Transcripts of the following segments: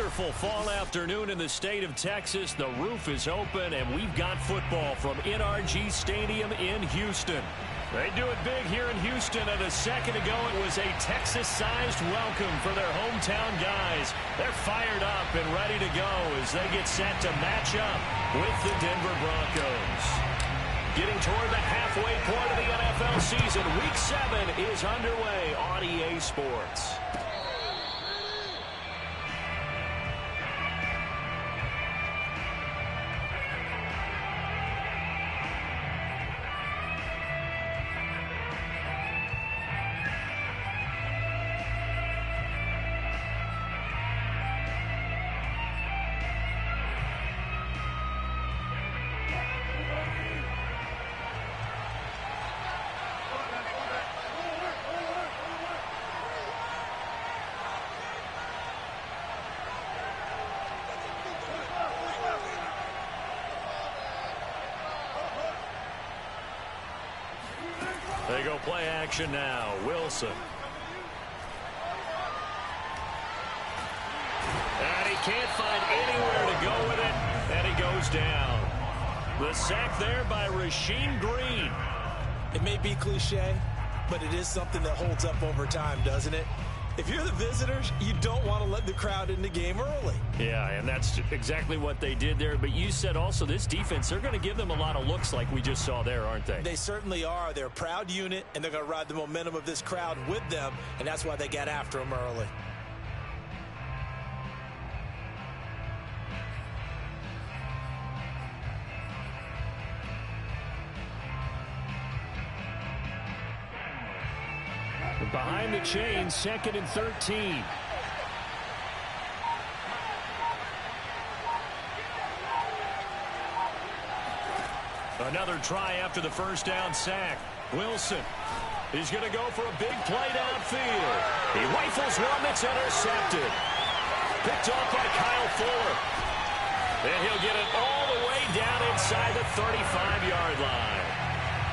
wonderful fall afternoon in the state of Texas. The roof is open, and we've got football from NRG Stadium in Houston. They do it big here in Houston, and a second ago it was a Texas-sized welcome for their hometown guys. They're fired up and ready to go as they get set to match up with the Denver Broncos. Getting toward the halfway point of the NFL season, Week 7 is underway on EA Sports. They go play action now. Wilson. And he can't find anywhere to go with it, and he goes down. The sack there by Rasheem Green. It may be cliche, but it is something that holds up over time, doesn't it? If you're the visitors, you don't want to let the crowd in the game early. Yeah, and that's exactly what they did there. But you said also this defense, they're going to give them a lot of looks like we just saw there, aren't they? They certainly are. They're a proud unit, and they're going to ride the momentum of this crowd with them, and that's why they got after them early. Behind the chain, 2nd and 13. Another try after the first down sack. Wilson. He's going to go for a big play downfield. He rifles one that's intercepted. Picked off by Kyle Fuller. And he'll get it all the way down inside the 35-yard line.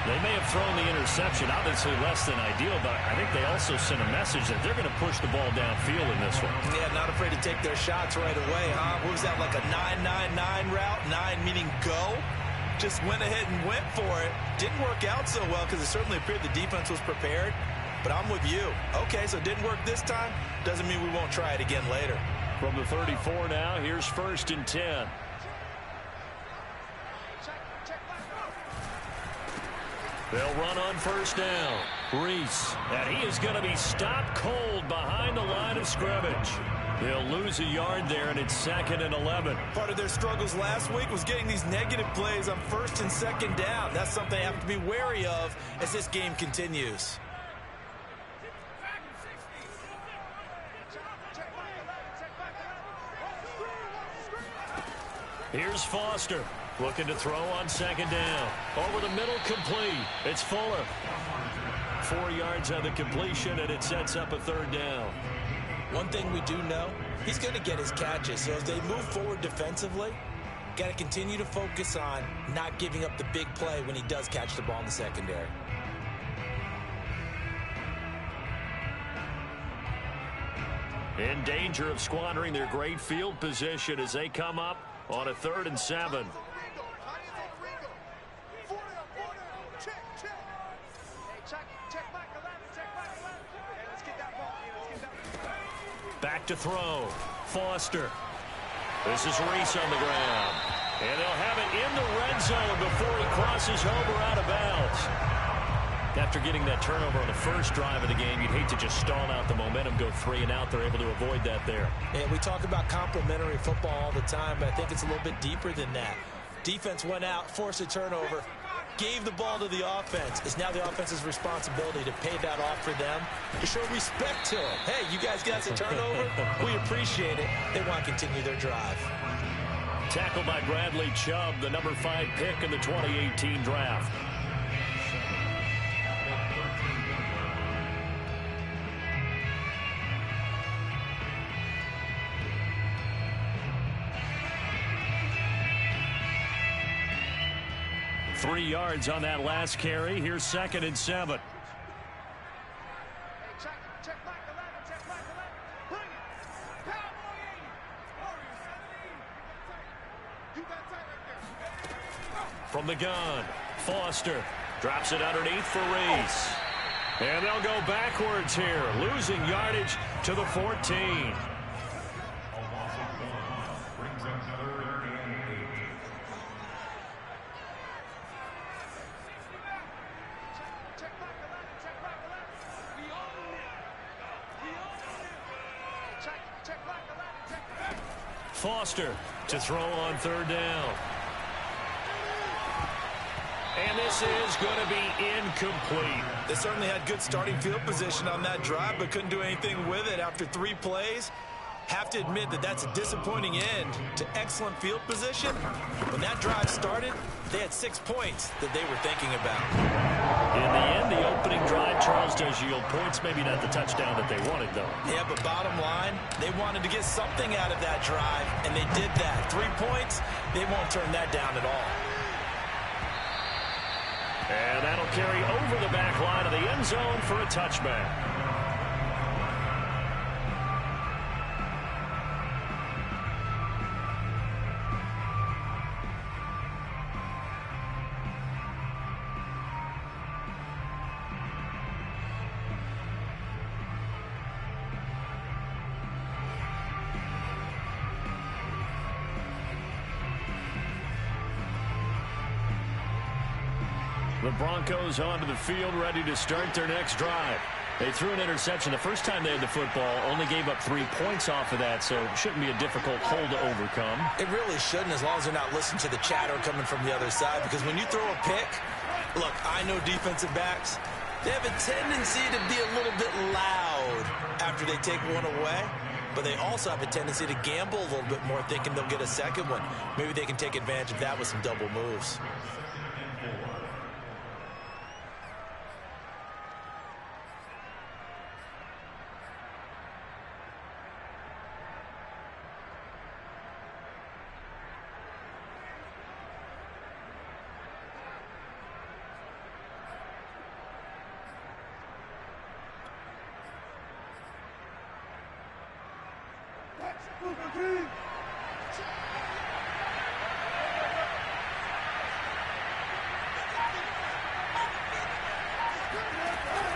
They may have thrown the interception, obviously less than ideal, but I think they also sent a message that they're going to push the ball downfield in this one. Yeah, not afraid to take their shots right away, huh? What was that, like a 9-9-9 route? 9 meaning go? Just went ahead and went for it. Didn't work out so well because it certainly appeared the defense was prepared. But I'm with you. Okay, so it didn't work this time. Doesn't mean we won't try it again later. From the 34 now, here's 1st and 10. They'll run on first down. Reese. And he is going to be stopped cold behind the line of scrimmage. They'll lose a yard there, and it's 2nd and 11. Part of their struggles last week was getting these negative plays on 1st and 2nd down. That's something they have to be wary of as this game continues. Here's Foster. Looking to throw on 2nd down. Over the middle, complete. It's Fuller. 4 yards on the completion, and it sets up a 3rd down. One thing we do know, he's going to get his catches. So as they move forward defensively, got to continue to focus on not giving up the big play when he does catch the ball in the secondary. In danger of squandering their great field position as they come up on a 3rd and 7. Back to throw. Foster. This is Reese on the ground. And they'll have it in the red zone before he crosses over out of bounds. After getting that turnover on the first drive of the game, you'd hate to just stall out the momentum, go 3 and out. They're able to avoid that there. Yeah, we talk about complementary football all the time, but I think it's a little bit deeper than that. Defense went out, forced a turnover, gave the ball to the offense. It's now the offense's responsibility to pay that off for them, to show respect to them. Hey, you guys got the turnover? We appreciate it. They want to continue their drive. Tackled by Bradley Chubb, the number 5 pick in the 2018 draft. Three yards on that last carry. Here's 2nd and 7. From the gun, Foster drops it underneath for Reese. And they'll go backwards here, losing yardage to the 14. Foster to throw on third down. And this is going to be incomplete. They certainly had good starting field position on that drive, but couldn't do anything with it after 3 plays. Have to admit that that's a disappointing end to excellent field position. When that drive started, they had 6 points that they were thinking about. In the end, the opening drive, Charles, does yield points. Maybe not the touchdown that they wanted, though. Yeah, but bottom line, they wanted to get something out of that drive, and they did that. 3 points, they won't turn that down at all. And that'll carry over the back line of the end zone for a touchback. The Broncos onto the field, ready to start their next drive. They threw an interception the first time they had the football, only gave up 3 points off of that, so it shouldn't be a difficult hole to overcome. It really shouldn't, as long as they're not listening to the chatter coming from the other side, because when you throw a pick, look, I know defensive backs, they have a tendency to be a little bit loud after they take one away, but they also have a tendency to gamble a little bit more, thinking they'll get a second one. Maybe they can take advantage of that with some double moves.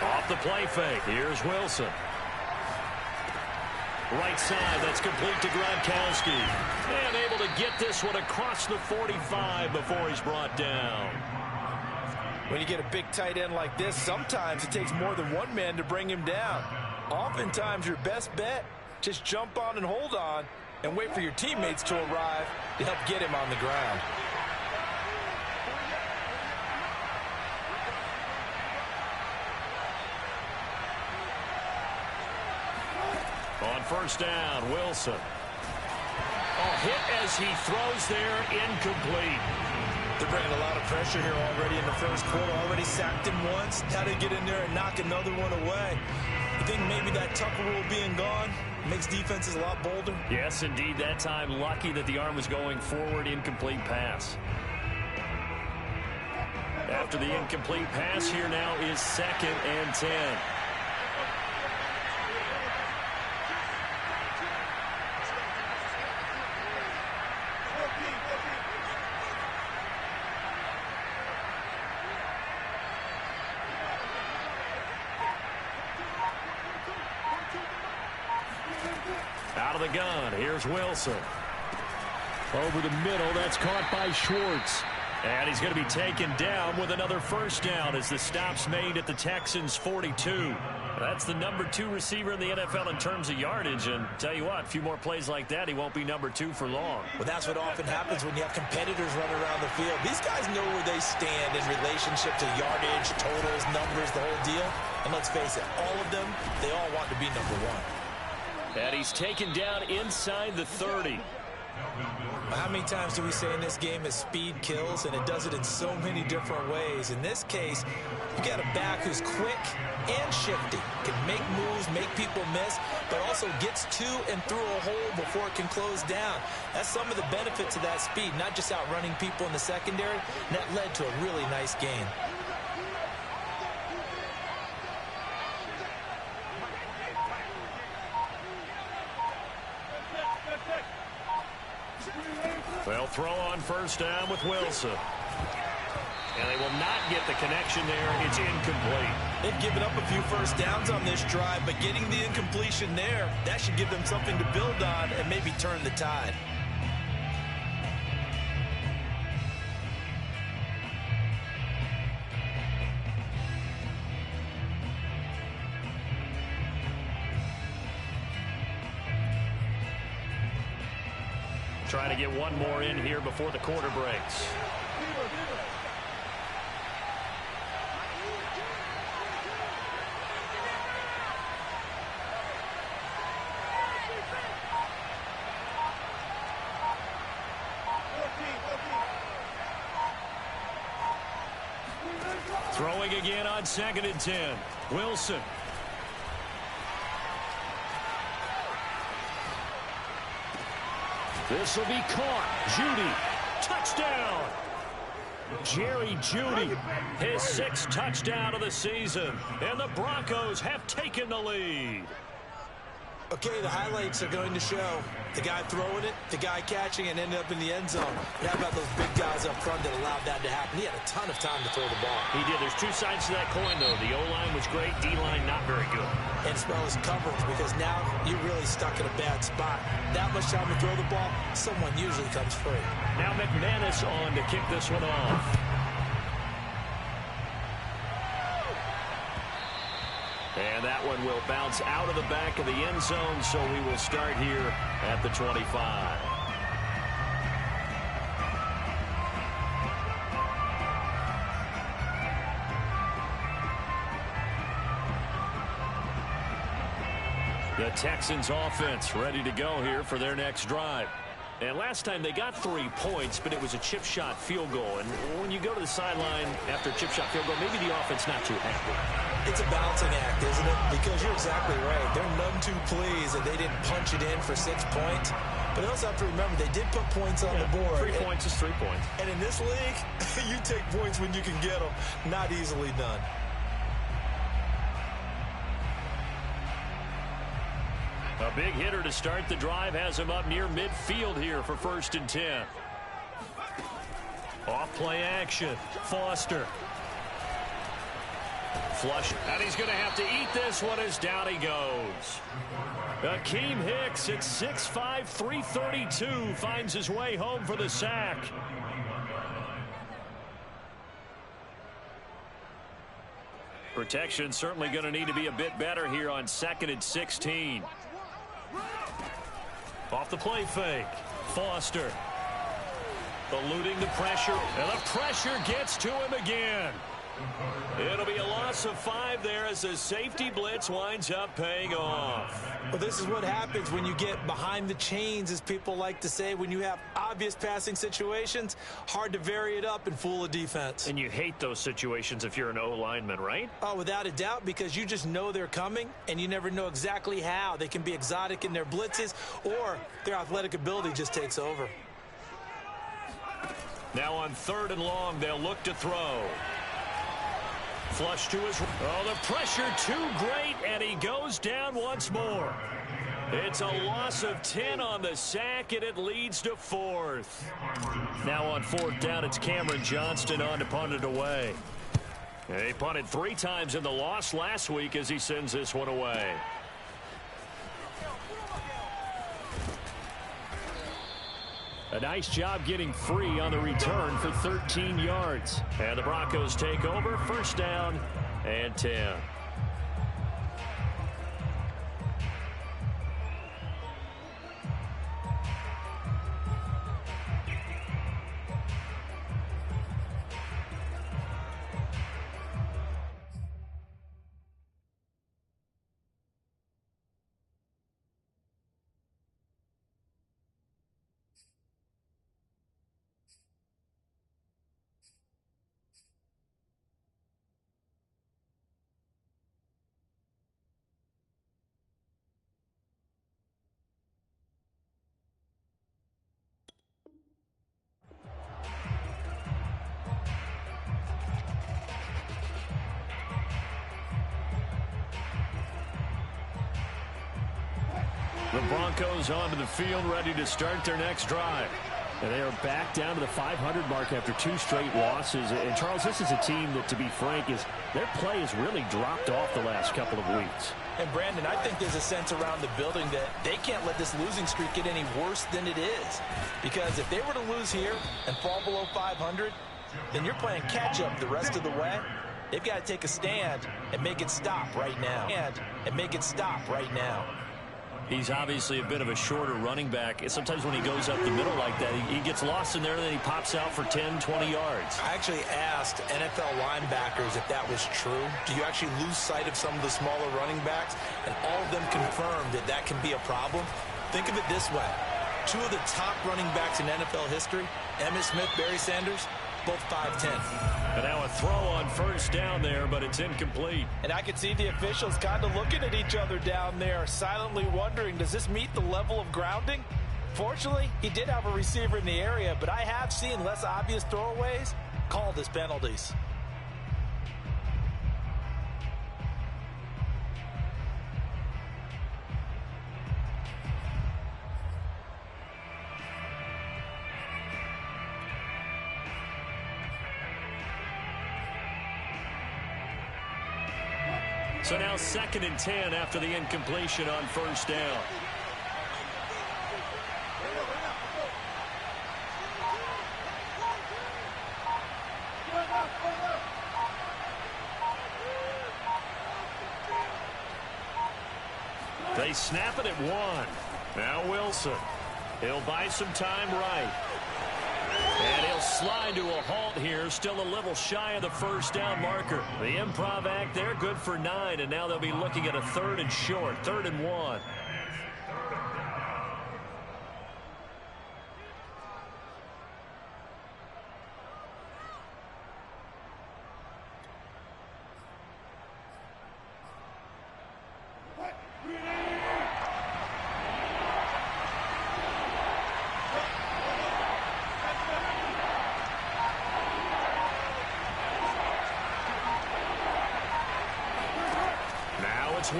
Off the play fake, here's Wilson. Right side, that's complete to Gronkowski. And able to get this one across the 45 before he's brought down. When you get a big tight end like this, sometimes it takes more than one man to bring him down. Oftentimes, your best bet, just jump on and hold on and wait for your teammates to arrive to help get him on the ground. On first down, Wilson. Oh, hit as he throws there, incomplete. They're bringing a lot of pressure here already in the first quarter. Already sacked him once. Now to get in there and knock another one away. You think maybe that Tucker rule being gone makes defenses a lot bolder? Yes, indeed. That time, lucky that the arm was going forward, incomplete pass. After the incomplete pass, here now is 2nd and 10. Out of the gun, here's Wilson. Over the middle, that's caught by Schwartz. And he's going to be taken down with another first down as the stop's made at the Texans' 42. That's the number 2 receiver in the NFL in terms of yardage. And tell you what, a few more plays like that, he won't be number 2 for long. Well, that's what often happens when you have competitors running around the field. These guys know where they stand in relationship to yardage, totals, numbers, the whole deal. And let's face it, all of them, they all want to be number 1. And he's taken down inside the 30. How many times do we say in this game is speed kills, and it does it in so many different ways. In this case, you got a back who's quick and shifty, can make moves, make people miss, but also gets to and through a hole before it can close down. That's some of the benefits of that speed, not just outrunning people in the secondary, and that led to a really nice gain. They'll throw on first down with Wilson. And they will not get the connection there. It's incomplete. They've given up a few first downs on this drive, but getting the incompletion there, that should give them something to build on and maybe turn the tide. Trying to get one more in here before the quarter breaks. Throwing again on 2nd and 10. Wilson. This will be caught. Judy. Touchdown. Jerry Judy. His 6th touchdown of the season. And the Broncos have taken the lead. Okay, the highlights are going to show the guy throwing it, the guy catching it, and ended up in the end zone. But how about those big guys up front that allowed that to happen? He had a ton of time to throw the ball. He did. There's two sides to that coin, though. The O-line was great. D-line not very good. And as well as coverage, because now you're really stuck in a bad spot. That much time to throw the ball, someone usually comes free. Now McManus on to kick this one off. And that one will bounce out of the back of the end zone, so we will start here at the 25. The Texans offense ready to go here for their next drive. And last time they got 3 points, but it was a chip shot field goal. And when you go to the sideline after a chip shot field goal, maybe the offense not too happy. It's a balancing act, isn't it? Because you're exactly right. They're none too pleased that they didn't punch it in for 6 points. But they also have to remember they did put points on the board. 3 points is 3 points. And in this league, you take points when you can get them. Not easily done. A big hitter to start the drive has him up near midfield here for 1st and 10. Off play action. Foster. Flush. And he's going to have to eat this one as down he goes. Akeem Hicks at 6'5", 332 finds his way home for the sack. Protection certainly going to need to be a bit better here on 2nd and 16. Off the play fake. Foster. Eluding the pressure. And the pressure gets to him again. It'll be a loss of 5 there as the safety blitz winds up paying off. Well, this is what happens when you get behind the chains, as people like to say. When you have obvious passing situations, hard to vary it up and fool a defense. And you hate those situations if you're an O-lineman, right? Oh, without a doubt, because you just know they're coming, and you never know exactly how. They can be exotic in their blitzes, or their athletic ability just takes over. Now on 3rd and long, they'll look to throw. Flush to his... Oh, the pressure too great, and he goes down once more. It's a loss of 10 on the sack, and it leads to 4th. Now on 4th down, it's Cameron Johnston on to punt it away. He punted 3 times in the loss last week as he sends this one away. A nice job getting free on the return for 13 yards. And the Broncos take over, 1st down and 10. The Broncos onto the field ready to start their next drive. And they are back down to the 500 mark after 2 straight losses. And, Charles, this is a team that, to be frank, their play has really dropped off the last couple of weeks. And, Brandon, I think there's a sense around the building that they can't let this losing streak get any worse than it is. Because if they were to lose here and fall below 500, then you're playing catch-up the rest of the way. They've got to take a stand and make it stop right now. And make it stop right now. He's obviously a bit of a shorter running back. Sometimes when he goes up the middle like that, he gets lost in there, and then he pops out for 10, 20 yards. I actually asked NFL linebackers if that was true. Do you actually lose sight of some of the smaller running backs? And all of them confirmed that that can be a problem. Think of it this way. 2 of the top running backs in NFL history, Emmitt Smith, Barry Sanders, both 5'10". And now a throw on first down there, but it's incomplete. And I could see the officials kind of looking at each other down there, silently wondering, does this meet the level of grounding? Fortunately, he did have a receiver in the area, but I have seen less obvious throwaways called as penalties. So now 2nd and 10 after the incompletion on first down. They snap it at 1. Now Wilson. He'll buy some time right. And he'll slide to a halt here, still a little shy of the first down marker. The improv act there, good for 9, and now they'll be looking at a 3rd and short, 3rd and 1.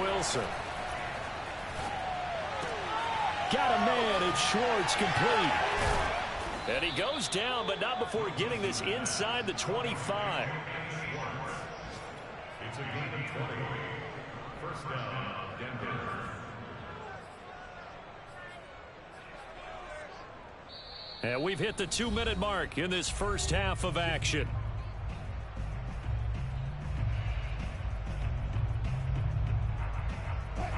Wilson. Got a man, and Schwartz complete. And he goes down, but not before getting this inside the 25. It's a game of 20. First down, Denver. And we've hit the 2-minute mark in this first half of action.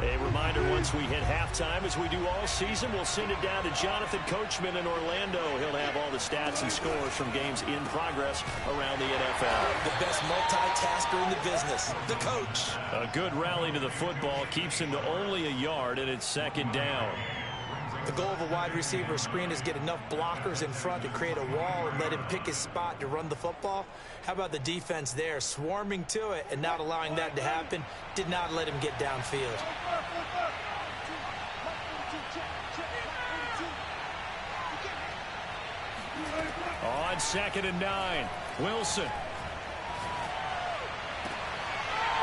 A reminder, once we hit halftime, as we do all season, we'll send it down to Jonathan Coachman in Orlando. He'll have all the stats and scores from games in progress around the NFL. The best multitasker in the business, the coach. A good rally to the football keeps him to only a yard, and it's 2nd down. The goal of a wide receiver screen is get enough blockers in front to create a wall and let him pick his spot to run the football. How about the defense there, swarming to it and not allowing that to happen? Did not let him get downfield. On 2nd and 9, Wilson.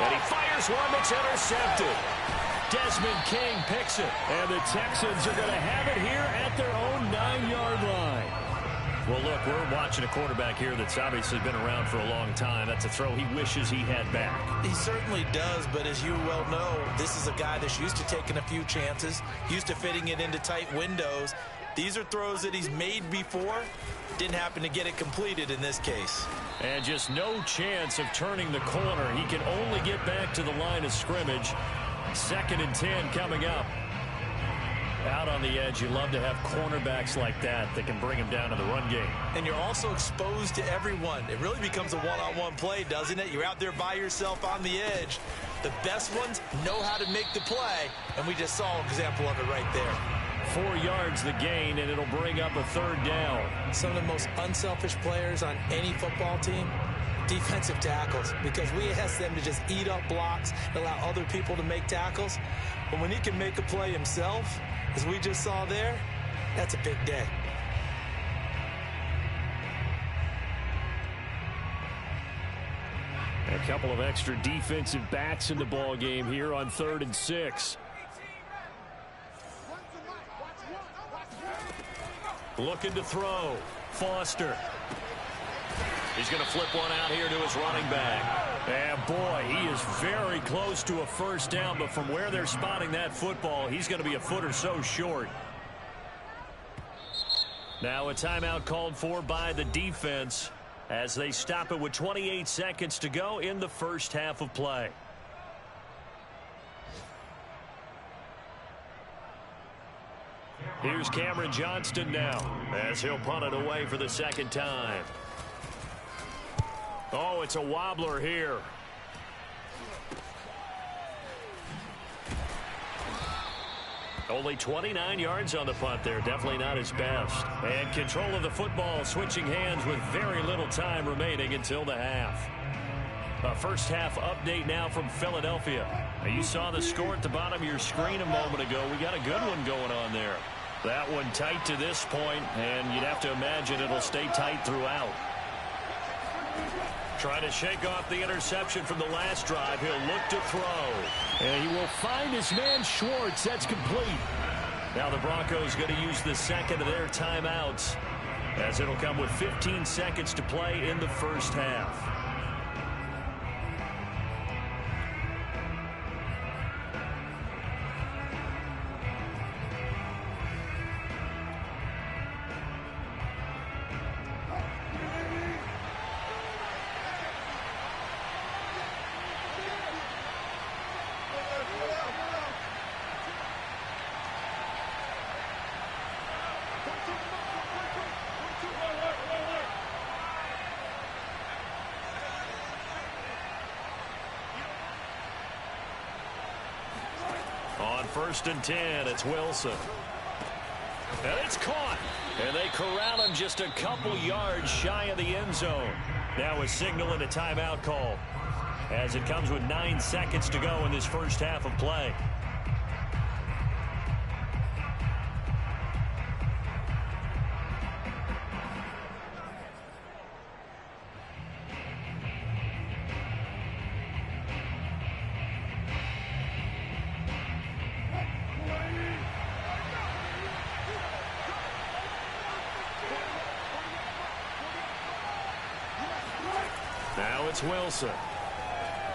And he fires one that's intercepted. Desmond King picks it, and the Texans are going to have it here at their own 9-yard line. Well, look, we're watching a quarterback here that's obviously been around for a long time. That's a throw he wishes he had back. He certainly does, but as you well know, this is a guy that's used to taking a few chances, used to fitting it into tight windows. These are throws that he's made before. Didn't happen to get it completed in this case. And just no chance of turning the corner. He can only get back to the line of scrimmage. 2nd and 10 coming up. Out on the edge, you love to have cornerbacks like that can bring him down to the run game. And you're also exposed to everyone. It really becomes a one-on-one play, doesn't it? You're out there by yourself on the edge. The best ones know how to make the play, and we just saw an example of it right there. 4 yards the gain, and it'll bring up a 3rd down. Some of the most unselfish players on any football team, defensive tackles, because we ask them to just eat up blocks and allow other people to make tackles. But when he can make a play himself, as we just saw there, that's a big day. A couple of extra defensive backs in the ball game here on 3rd and 6. Looking to throw. Foster. He's going to flip one out here to his running back. And boy, he is very close to a first down, but from where they're spotting that football, he's going to be a foot or so short. Now a timeout called for by the defense as they stop it with 28 seconds to go in the first half of play. Here's Cameron Johnston now as he'll punt it away for the second time. Oh, it's a wobbler here. Only 29 yards on the punt there. Definitely not his best. And control of the football, switching hands with very little time remaining until the half. A first half update now from Philadelphia. Now, you saw the score at the bottom of your screen a moment ago. We got a good one going on there. That one tight to this point, and you'd have to imagine it'll stay tight throughout. Trying to shake off the interception from the last drive. He'll look to throw. And he will find his man Schwartz. That's complete. Now the Broncos going to use the second of their timeouts as it'll come with 15 seconds to play in the first half. First and 10, it's Wilson. And it's caught. And they corral him just a couple yards shy of the end zone. Now a signal and a timeout call as it comes with 9 seconds to go in this first half of play. Now it's Wilson.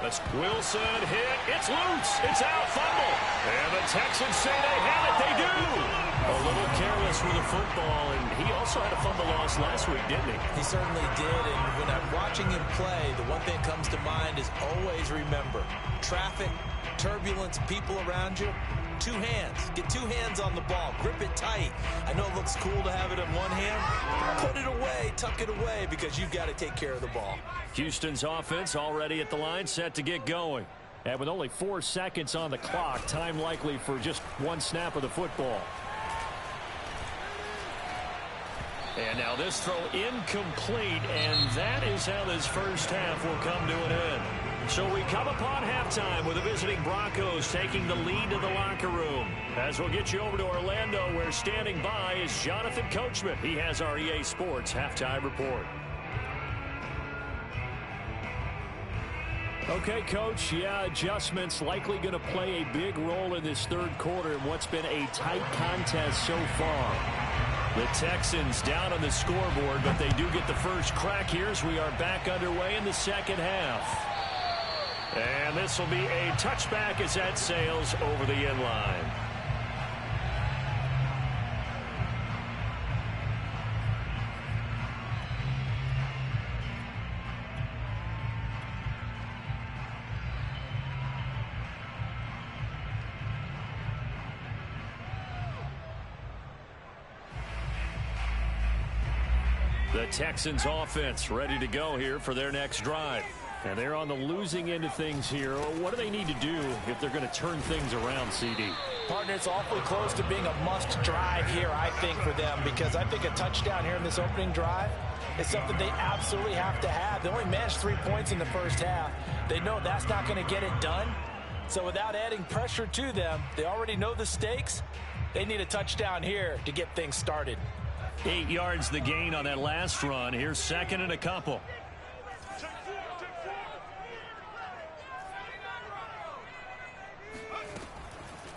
That's Wilson hit. It's loose. It's out. Fumble. And the Texans say they have it. They do. A little careless with the football, and he also had a fumble loss last week, didn't he? He certainly did, and when I'm watching him play, the one thing that comes to mind is always remember, traffic, turbulence, people around you, 2 hands. Get 2 hands on the ball. Grip it tight. I know it looks cool to have it in one hand. Put it away. Tuck it away because you've got to take care of the ball. Houston's offense already at the line, set to get going. And with only 4 seconds on the clock, time likely for just 1 snap of the football. And now this throw incomplete, and that is how this first half will come to an end. So we come upon halftime with the visiting Broncos taking the lead to the locker room. As we'll get you over to Orlando, where standing by is Jonathan Coachman. He has our EA Sports halftime report. Okay, Coach, yeah, adjustments likely going to play a big role in this third quarter in what's been a tight contest so far. The Texans down on the scoreboard, but they do get the first crack here as we are back underway in the second half. And this will be a touchback as that sails over the end line. The Texans offense ready to go here for their next drive. And they're on the losing end of things here. What do they need to do if they're going to turn things around, CD? Partner, it's awfully close to being a must drive here, I think, for them, because I think a touchdown here in this opening drive is something they absolutely have to have. They only managed 3 points in the first half. They know that's not going to get it done. So without adding pressure to them, they already know the stakes. They need a touchdown here to get things started. 8 yards the gain on that last run. Here's second and a couple.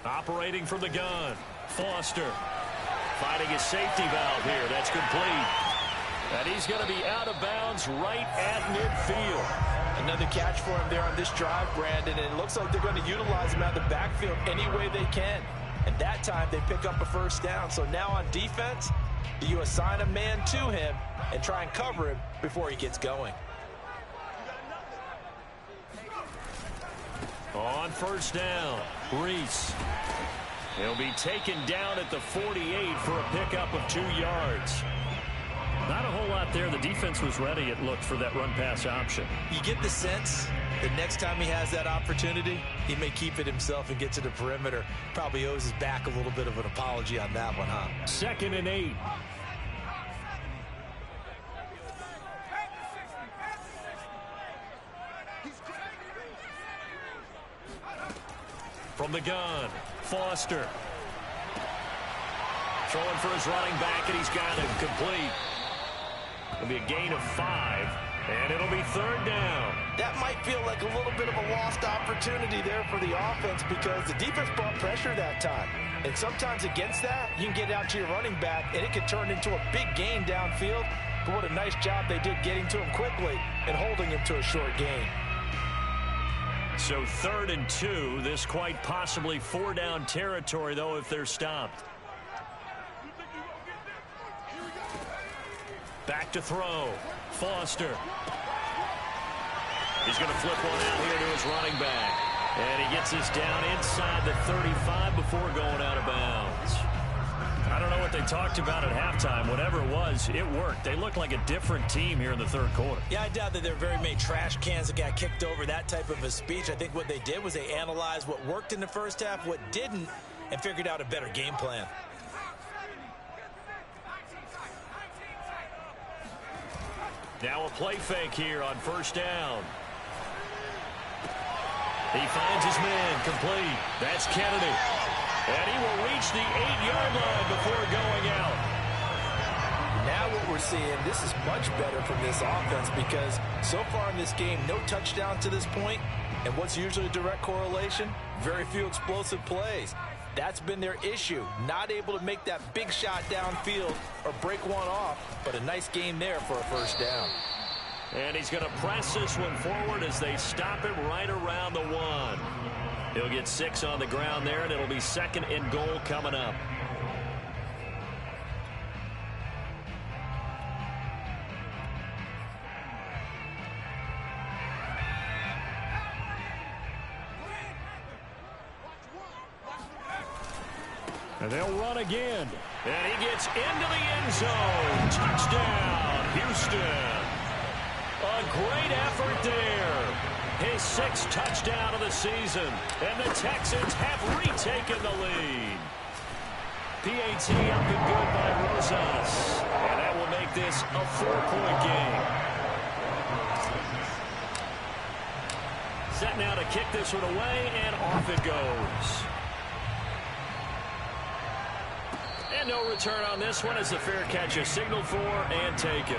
Operating from the gun, Foster. finding his safety valve here. That's complete. And he's going to be out of bounds right at midfield. Another catch for him there on this drive, Brandon, and it looks like they're going to utilize him out of the backfield any way they can. And that time they pick up a first down. So now on defense, you assign a man to him and try and cover him before he gets going. On first down, Reese. He'll be taken down at the 48 for a pickup of 2 yards. Not a whole lot there. The defense was ready, it looked, for that run-pass option. You get the sense that next time he has that opportunity, he may keep it himself and get to the perimeter. Probably owes his back a little bit of an apology on that one, huh? 2nd and 8. From the gun, Foster. Throwing for his running back, and he's got it complete. It'll be a gain of 5, and it'll be 3rd down. That might feel like a little bit of a lost opportunity there for the offense because the defense brought pressure that time. And sometimes against that, you can get out to your running back, and it can turn into a big gain downfield. But what a nice job they did getting to him quickly and holding him to a short gain. So 3rd and 2, this quite possibly 4-down territory, though, if they're stopped. Back to throw. Foster. He's going to flip one out here to his running back. And he gets this down inside the 35 before going out of bounds. I don't know what they talked about at halftime. Whatever it was, it worked. They looked like a different team here in the 3rd quarter. Yeah, I doubt that there are very many trash cans that got kicked over, that type of a speech. I think what they did was they analyzed what worked in the first half, what didn't, and figured out a better game plan. Now a play fake here on first down. He finds his man complete. That's Kennedy. And he will reach the 8-yard line before going out. Now what we're seeing, this is much better from this offense because so far in this game, no touchdown to this point. And what's usually a direct correlation? Very few explosive plays. That's been their issue. Not able to make that big shot downfield or break one off, but a nice gain there for a first down. And he's going to press this one forward as they stop him right around the 1. He'll get 6 on the ground there, and it'll be 2nd and goal coming up. And they'll run again. And he gets into the end zone. Touchdown, Houston. A great effort there. His 6th touchdown of the season. And the Texans have retaken the lead. PAT up and good by Rosas. And that will make this a 4-point game. Set now to kick this one away, and off it goes. And no return on this one as the fair catch is signaled for and taken.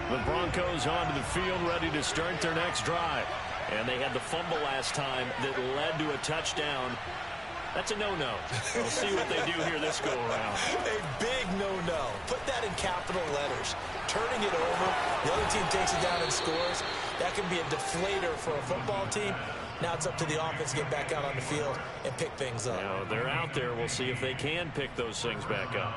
The Broncos onto the field, ready to start their next drive. And they had the fumble last time that led to a touchdown. That's a no-no. We'll see what they do here this go-around. A big no-no. Put that in capital letters. Turning it over, the other team takes it down and scores. That can be a deflator for a football team. Now it's up to the offense to get back out on the field and pick things up. Now, they're out there. We'll see if they can pick those things back up.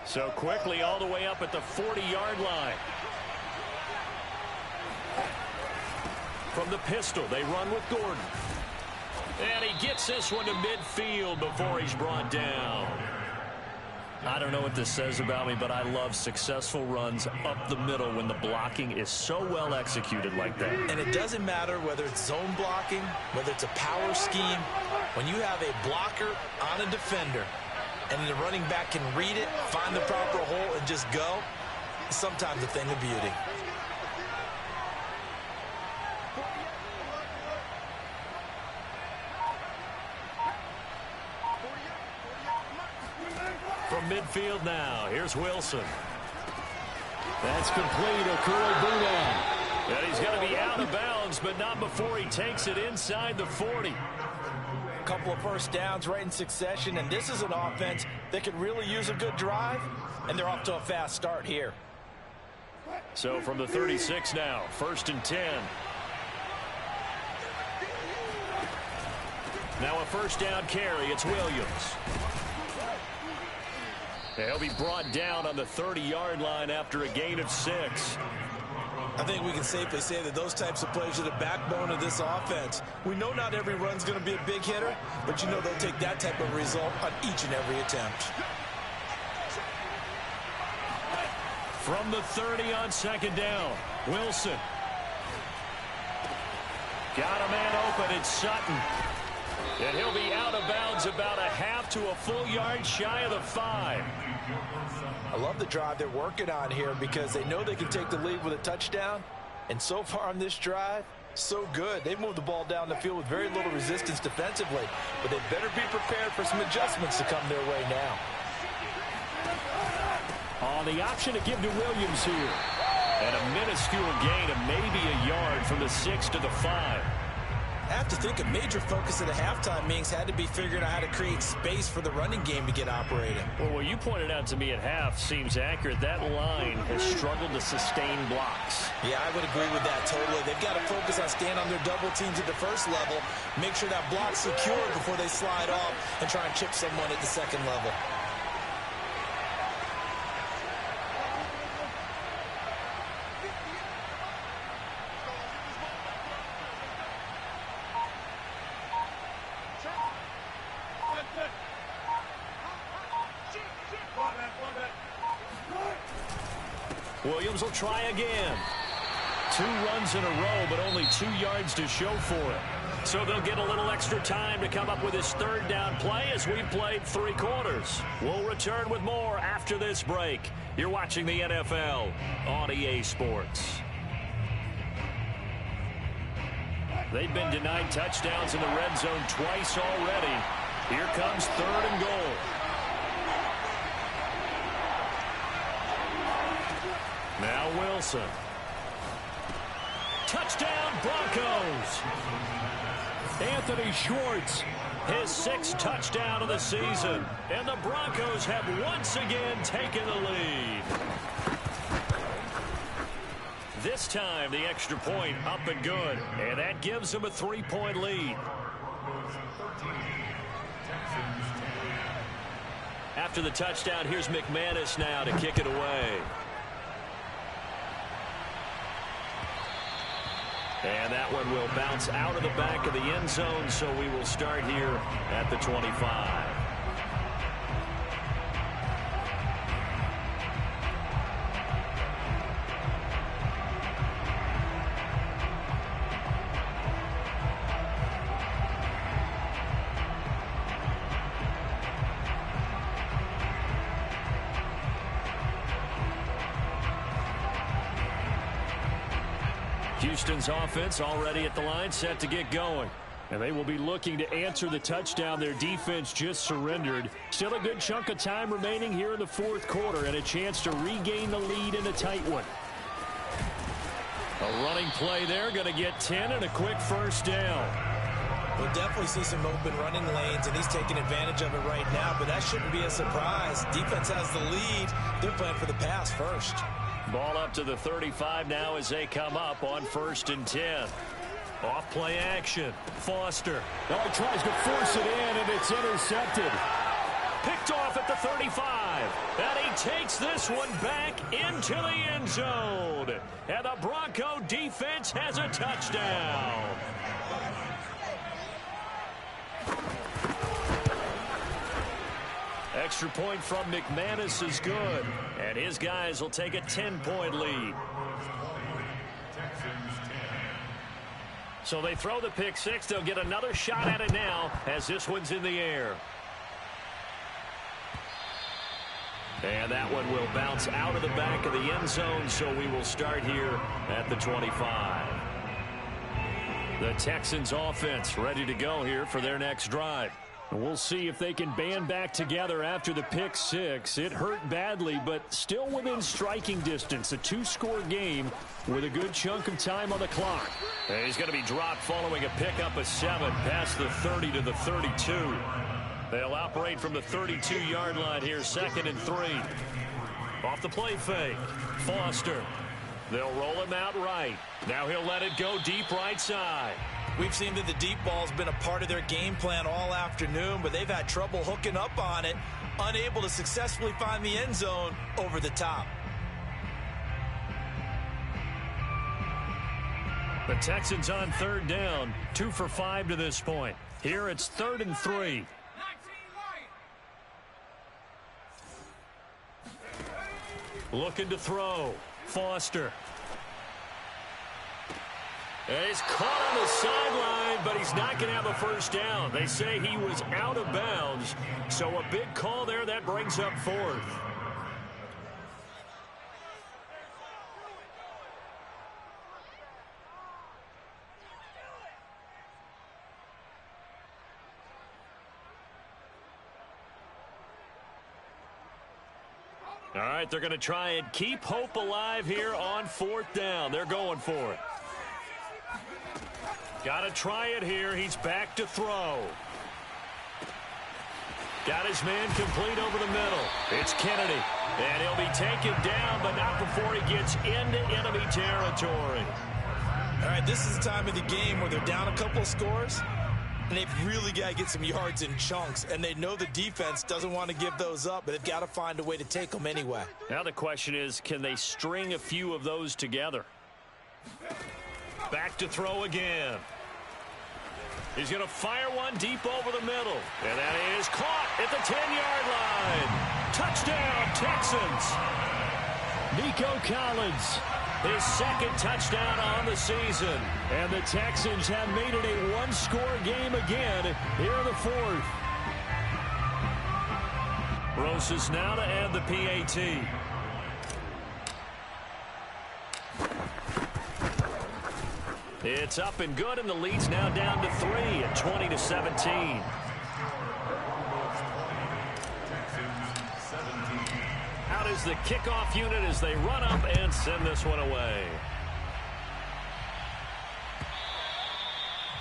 So quickly all the way up at the 40-yard line. From the pistol, they run with Gordon. And he gets this one to midfield before he's brought down. I don't know what this says about me, but I love successful runs up the middle when the blocking is so well executed like that. And it doesn't matter whether it's zone blocking, whether it's a power scheme. When you have a blocker on a defender, and the running back can read it, find the proper hole, and just go, it's sometimes a thing of beauty. midfield now. Here's Wilson. That's complete. Okuro-Buna. And he's going to be out of bounds, but not before he takes it inside the 40. Couple of first downs right in succession, and this is an offense that could really use a good drive, and they're off to a fast start here. So from the 36 now, 1st and 10. Now a first down carry. It's Williams. He'll be brought down on the 30-yard line after a gain of 6. I think we can safely say that those types of plays are the backbone of this offense. We know not every run's going to be a big hitter, but you know they'll take that type of result on each and every attempt. From the 30 on 2nd down, Wilson. Got a man open. It's Sutton. And he'll be out of bounds about a half to a full yard shy of the 5. I love the drive they're working on here because they know they can take the lead with a touchdown. And so far on this drive, so good. They've moved the ball down the field with very little resistance defensively. But they better be prepared for some adjustments to come their way now. On the option to give to Williams here. And a minuscule gain of maybe a yard from the 6 to the 5. I have to think a major focus of the halftime meetings had to be figuring out how to create space for the running game to get operating. Well, what you pointed out to me at half seems accurate. That line has struggled to sustain blocks. Yeah, I would agree with that totally. They've got to focus on staying on their double teams at the first level, make sure that block's secure before they slide off and try and chip someone at the second level. Williams will try again. 2 runs in a row, but only 2 yards to show for it. So they'll get a little extra time to come up with his 3rd down play as we've played 3 quarters. We'll return with more after this break. You're watching the NFL on EA Sports. They've been denied touchdowns in the red zone twice already. Here comes 3rd and goal. Now Wilson. Touchdown Broncos. Anthony Schwartz, his 6th touchdown of the season. And the Broncos have once again taken the lead. This time the extra point up and good. And that gives them a 3-point lead. After the touchdown, here's McManus now to kick it away. And that one will bounce out of the back of the end zone, so we will start here at the 25. Houston's offense already at the line, set to get going. And they will be looking to answer the touchdown their defense just surrendered. Still a good chunk of time remaining here in the 4th quarter and a chance to regain the lead in a tight one. A running play there, going to get 10 and a quick first down. We'll definitely see some open running lanes, and he's taking advantage of it right now, but that shouldn't be a surprise. Defense has the lead. They're playing for the pass first. Ball up to the 35 now as they come up on 1st and 10. Off play action. Foster. Oh, he tries to force it in, and it's intercepted. Picked off at the 35. And he takes this one back into the end zone. And the Bronco defense has a touchdown. Extra point from McManus is good. And his guys will take a 10-point lead. So they throw the pick 6. They'll get another shot at it now as this one's in the air. And that one will bounce out of the back of the end zone, so we will start here at the 25. The Texans offense ready to go here for their next drive. We'll see if they can band back together after the pick six. It hurt badly, but still within striking distance. A two-score game with a good chunk of time on the clock. And he's going to be dropped following a pickup of 7 past the 30 to the 32. They'll operate from the 32-yard line here, 2nd and 3. Off the play fake, Foster. They'll roll him out right. Now he'll let it go deep right side. We've seen that the deep ball's been a part of their game plan all afternoon, but they've had trouble hooking up on it, unable to successfully find the end zone over the top. The Texans on 3rd down, 2 for 5 to this point. Here it's 3rd and 3. Looking to throw. Foster. He's caught on the sideline, but he's not going to have a first down. They say he was out of bounds, so a big call there that brings up 4th. All right, they're going to try and keep hope alive here on 4th down. They're going for it. Got to try it here. He's back to throw. Got his man complete over the middle. It's Kennedy. And he'll be taken down, but not before he gets into enemy territory. All right, this is the time of the game where they're down a couple of scores, and they've really got to get some yards in chunks. And they know the defense doesn't want to give those up, but they've got to find a way to take them anyway. Now the question is, can they string a few of those together? Back to throw again. He's going to fire one deep over the middle. And that is caught at the 10-yard line. Touchdown, Texans. Nico Collins, his 2nd touchdown on the season. And the Texans have made it a one-score game again here in the 4th. Rosas now to add the PAT. It's up and good, and the lead's now down to 3 at 20-17. Out is the kickoff unit as they run up and send this one away.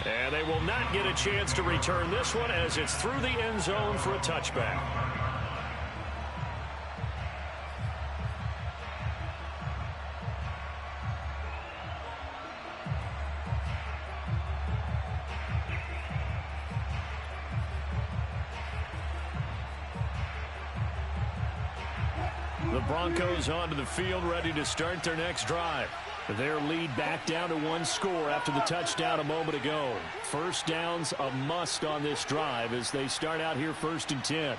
And they will not get a chance to return this one as it's through the end zone for a touchback. The Broncos onto the field, ready to start their next drive. Their lead back down to 1 score after the touchdown a moment ago. First down's a must on this drive as they start out here 1st and 10.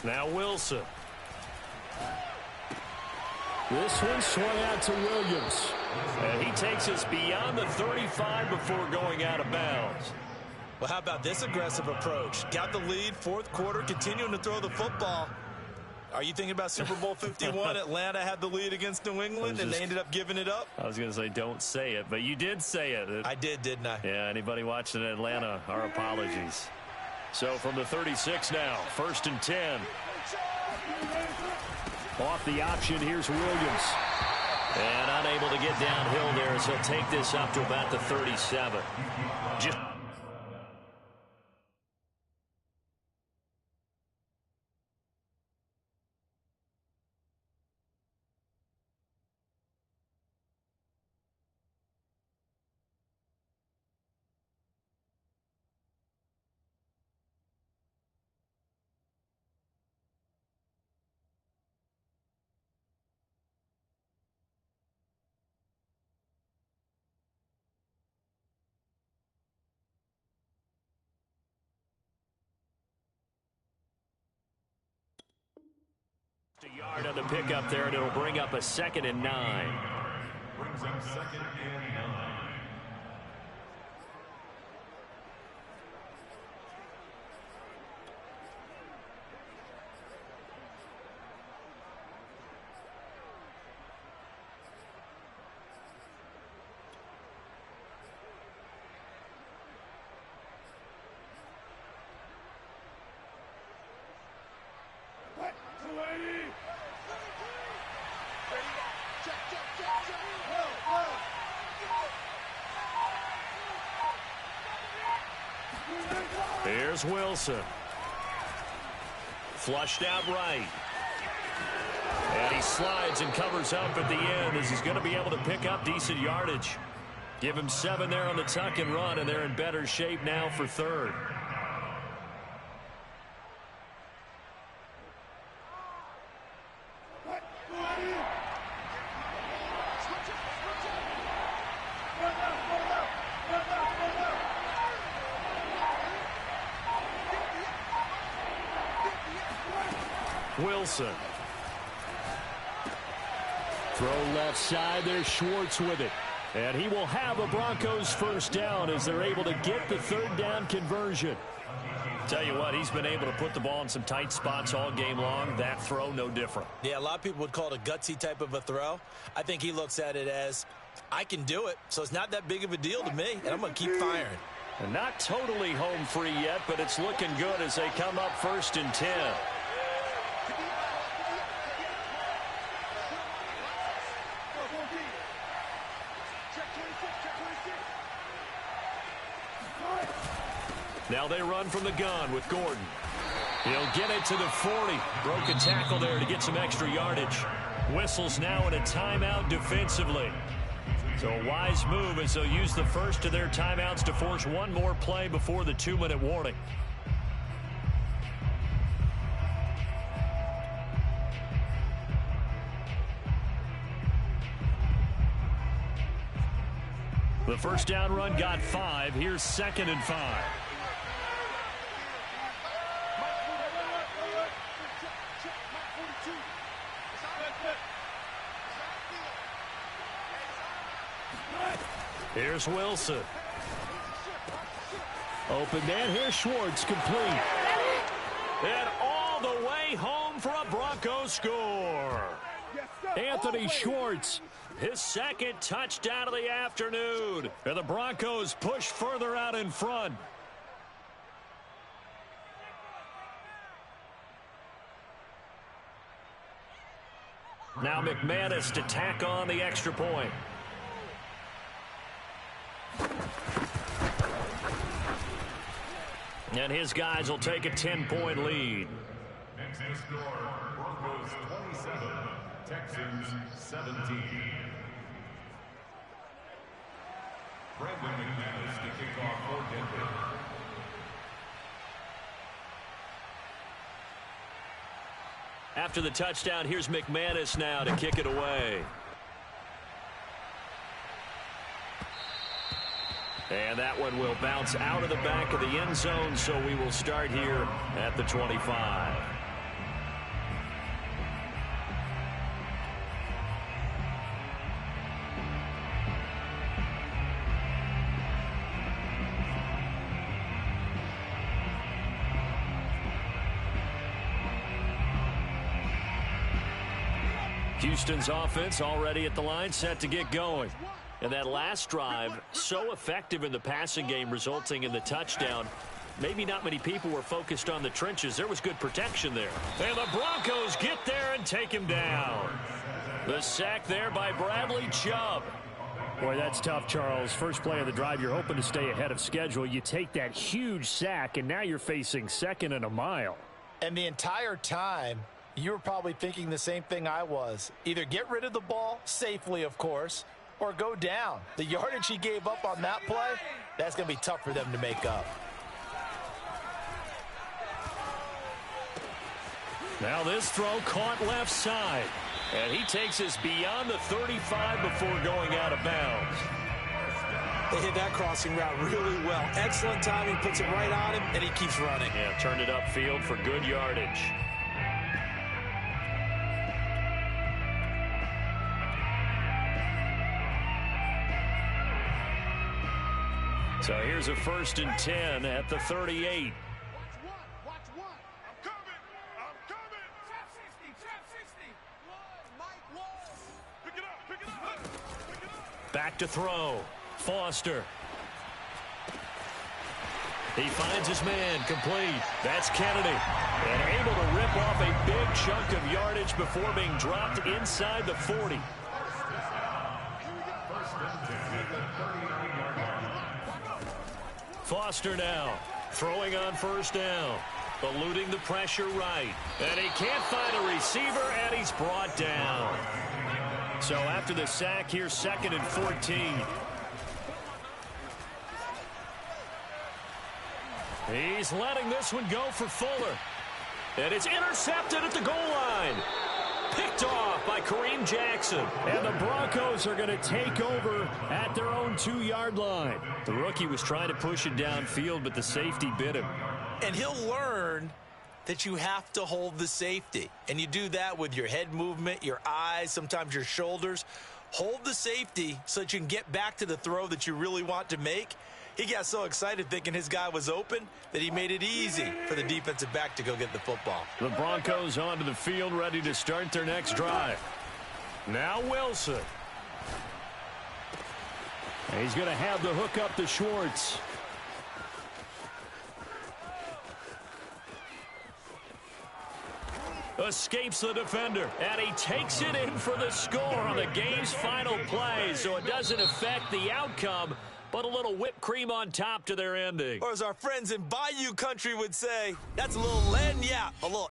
Now Wilson. This one swung out to Williams. And he takes us beyond the 35 before going out of bounds. Well, how about this aggressive approach? Got the lead, 4th quarter, continuing to throw the football. Are you thinking about Super Bowl 51? Atlanta had the lead against New England, and they ended up giving it up? I was going to say don't say it, but you did say it. I did, didn't I? Yeah, anybody watching in Atlanta, our apologies. So from the 36 now, 1st and 10. Off the option, here's Williams. And unable to get downhill there as he'll take this up to about the 37. Just a yard on the pickup there, and it'll bring up a 2nd and 9. Brings up 2nd and 9. Here's Wilson. Flushed out right. And he slides and covers up at the end as he's going to be able to pick up decent yardage. Give him 7 there on the tuck and run, and they're in better shape now for third. Wilson. Throw left side. There's Schwartz with it. And he will have a Broncos first down as they're able to get the third down conversion. Tell you what, he's been able to put the ball in some tight spots all game long. That throw, no different. Yeah, a lot of people would call it a gutsy type of a throw. I think he looks at it as, I can do it, so it's not that big of a deal to me, and I'm going to keep firing. And not totally home free yet, but it's looking good as they come up 1st and 10. Now they run from the gun with Gordon. He'll get it to the 40. Broke a tackle there to get some extra yardage. Whistles now in a timeout defensively. So a wise move as they'll use the first of their timeouts to force one more play before the 2-minute warning. The first down run got 5. Here's 2nd and 5. Here's Wilson. Open man. Here's Schwartz, complete. And all the way home for a Broncos score. Anthony Schwartz. His 2nd touchdown of the afternoon. And the Broncos push further out in front. Now McManus to tack on the extra point. And his guys will take a 10-point lead. Next to score, Broncos 27, Texans 17. Brandon McManus to kick off for Denver. After the touchdown, here's McManus now to kick it away. And that one will bounce out of the back of the end zone, so we will start here at the 25. Houston's offense already at the line, set to get going. And that last drive, so effective in the passing game, resulting in the touchdown. Maybe not many people were focused on the trenches. There was good protection there. And the Broncos get there and take him down. The sack there by Bradley Chubb. Boy, that's tough, Charles. First play of the drive, you're hoping to stay ahead of schedule. You take that huge sack, and now you're facing 2nd and a mile. And the entire time, you were probably thinking the same thing I was. Either get rid of the ball, safely, of course, or go down. The yardage he gave up on that play, that's going to be tough for them to make up. Now this throw caught left side. And he takes us beyond the 35 before going out of bounds. They hit that crossing route really well. Excellent timing, puts it right on him, and he keeps running. Yeah, turned it upfield for good yardage. So here's a 1st and 10 at the 38. Watch one. I'm coming. Trap 60. Mike Wall. Pick it up. Back to throw. Foster. He finds his man, complete. That's Kennedy. And able to rip off a big chunk of yardage before being dropped inside the 40. Foster now Throwing on first down. Eluding the pressure right. And he can't find a receiver, and he's brought down. So after the sack, here's 2nd and 14. He's letting this one go for Fuller. And it's intercepted at the goal line. Picked off by Kareem Jackson. And the Broncos are going to take over at their own 2-yard line. The rookie was trying to push it downfield, but the safety bit him. And he'll learn that you have to hold the safety. And you do that with your head movement, your eyes, sometimes your shoulders. Hold the safety so that you can get back to the throw that you really want to make. He got so excited thinking his guy was open that he made it easy for the defensive back to go get the football. The Broncos onto the field, ready to start their next drive. Now Wilson. And he's going to have the hook up to Schwartz. Escapes the defender, and he takes it in for the score on the game's final play, so it doesn't affect the outcome, but a little whipped cream on top to their ending. Or as our friends in Bayou Country would say, that's a little lagniappe, a little